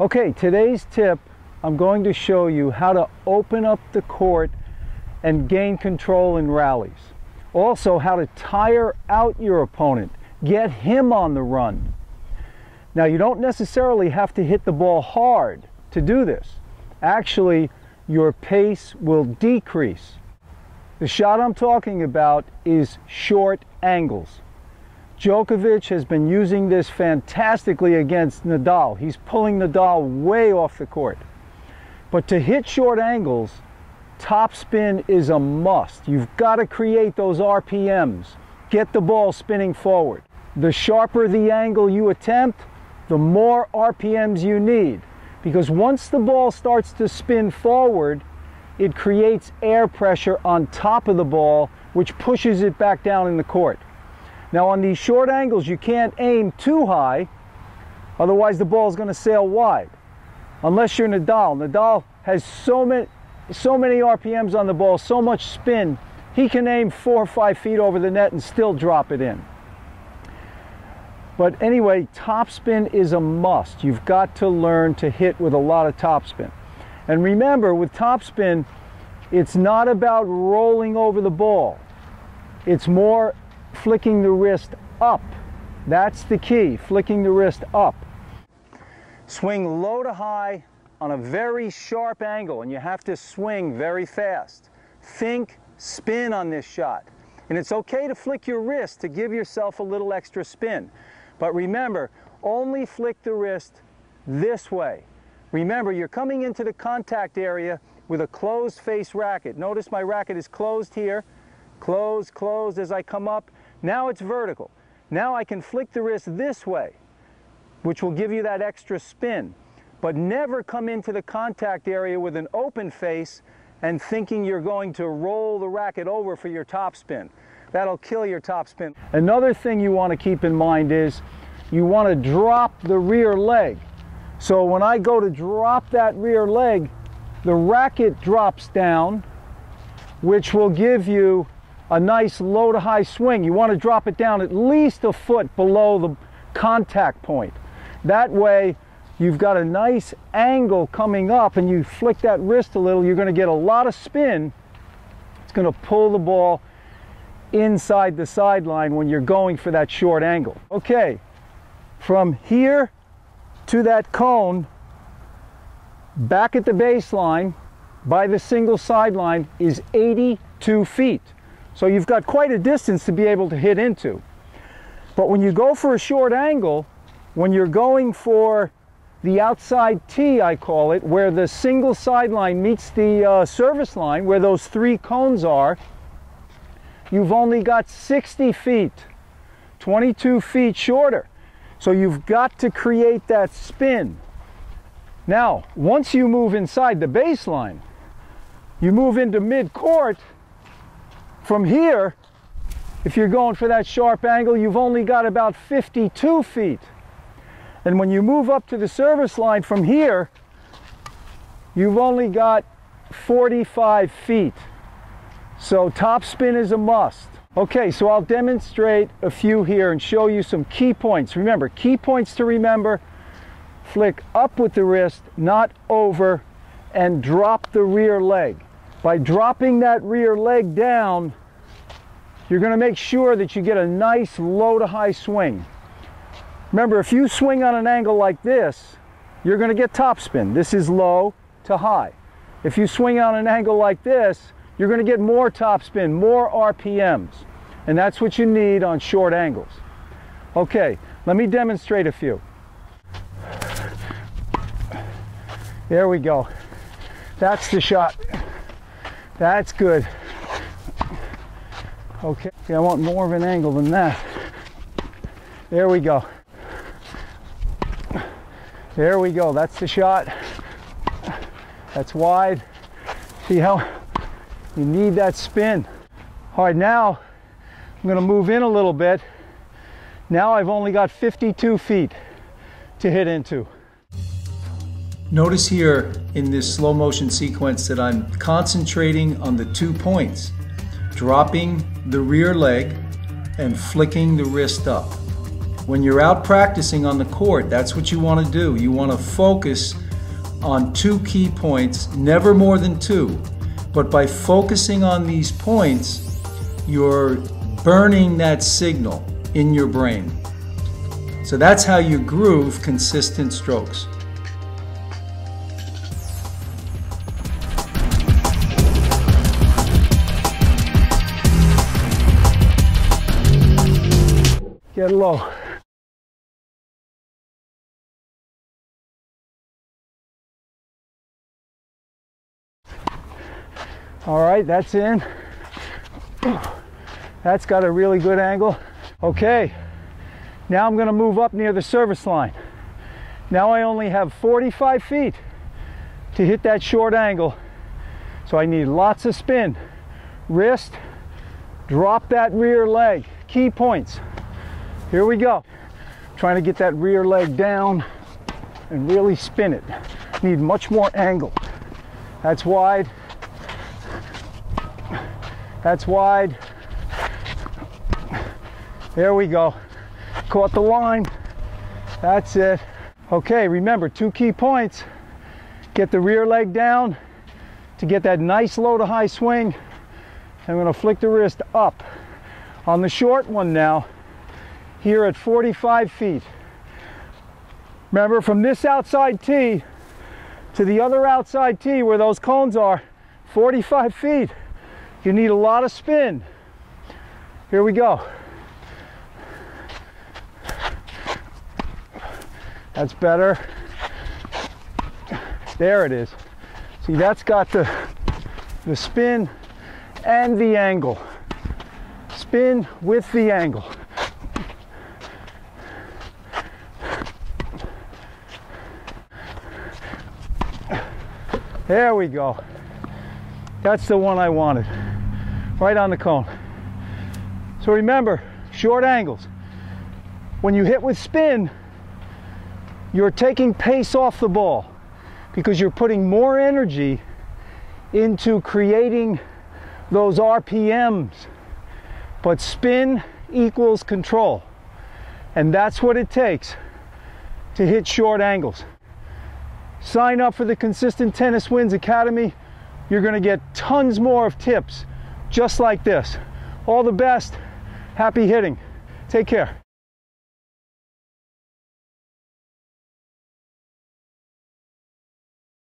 Okay, today's tip, I'm going to show you how to open up the court and gain control in rallies. Also, how to tire out your opponent, get him on the run. Now, you don't necessarily have to hit the ball hard to do this. Actually, your pace will decrease. The shot I'm talking about is short angles. Djokovic has been using this fantastically against Nadal. He's pulling Nadal way off the court. But to hit short angles, topspin is a must. You've got to create those RPMs. Get the ball spinning forward. The sharper the angle you attempt, the more RPMs you need. Because once the ball starts to spin forward, it creates air pressure on top of the ball, which pushes it back down in the court. Now on these short angles, you can't aim too high, otherwise the ball is going to sail wide. Unless you're Nadal. Nadal has so many RPMs on the ball, so much spin, he can aim 4 or 5 feet over the net and still drop it in. But anyway, topspin is a must. You've got to learn to hit with a lot of topspin. And remember, with topspin, it's not about rolling over the ball. It's more flicking the wrist up. That's the key, flicking the wrist up. Swing low to high on a very sharp angle, and you have to swing very fast. Think spin on this shot. And it's okay to flick your wrist to give yourself a little extra spin. But remember, only flick the wrist this way. Remember, you're coming into the contact area with a closed face racket. Notice my racket is closed here. Closed, closed as I come up. Now it's vertical. Now I can flick the wrist this way, which will give you that extra spin. But never come into the contact area with an open face and thinking you're going to roll the racket over for your topspin. That'll kill your topspin. Another thing you want to keep in mind is you want to drop the rear leg. So when I go to drop that rear leg, the racket drops down, which will give you a nice low to high swing. You want to drop it down at least a foot below the contact point. That way you've got a nice angle coming up, and you flick that wrist a little, you're going to get a lot of spin. It's going to pull the ball inside the sideline when you're going for that short angle. Okay, from here to that cone, back at the baseline by the single sideline is 82 feet. So you've got quite a distance to be able to hit into. But when you go for a short angle, when you're going for the outside tee, I call it, where the single sideline meets the service line, where those 3 cones are, you've only got 60 feet, 22 feet shorter. So you've got to create that spin. Now, once you move inside the baseline, you move into mid-court. From here, if you're going for that sharp angle, you've only got about 52 feet. And when you move up to the service line from here, you've only got 45 feet. So topspin is a must. Okay, so I'll demonstrate a few here and show you some key points. Remember, key points to remember: flick up with the wrist, not over, and drop the rear leg. By dropping that rear leg down, you're going to make sure that you get a nice low to high swing. Remember, if you swing on an angle like this, you're going to get topspin. This is low to high. If you swing on an angle like this, you're going to get more topspin, more RPMs. And that's what you need on short angles. Okay, let me demonstrate a few. There we go. That's the shot. That's good. Okay, I want more of an angle than that. There we go. There we go. That's the shot. That's wide. See how you need that spin. All right, now I'm going to move in a little bit. Now I've only got 52 feet to hit into. Notice here in this slow motion sequence that I'm concentrating on the 2 points: dropping the rear leg and flicking the wrist up. When you're out practicing on the court, that's what you want to do. You want to focus on 2 key points, never more than 2. But by focusing on these points, you're burning that signal in your brain. So that's how you groove consistent strokes. Get low. All right, that's in. That's got a really good angle. Okay, now I'm going to move up near the service line. Now I only have 45 feet to hit that short angle. So I need lots of spin. Wrist, drop that rear leg. Key points. Here we go. Trying to get that rear leg down and really spin it. Need much more angle. That's wide. That's wide. There we go. Caught the line. That's it. Okay, remember 2 key points. Get the rear leg down to get that nice low to high swing. I'm going to flick the wrist up. On the short one now, here at 45 feet. Remember, from this outside tee to the other outside tee where those cones are, 45 feet. You need a lot of spin. Here we go. That's better. There it is. See, that's got the spin and the angle. Spin with the angle. There we go. That's the one I wanted. Right on the cone. So remember, short angles. When you hit with spin, you're taking pace off the ball because you're putting more energy into creating those RPMs. But spin equals control. And that's what it takes to hit short angles. Sign up for the Consistent Tennis Wins Academy. You're going to get tons more of tips just like this. All the best. Happy hitting. Take care.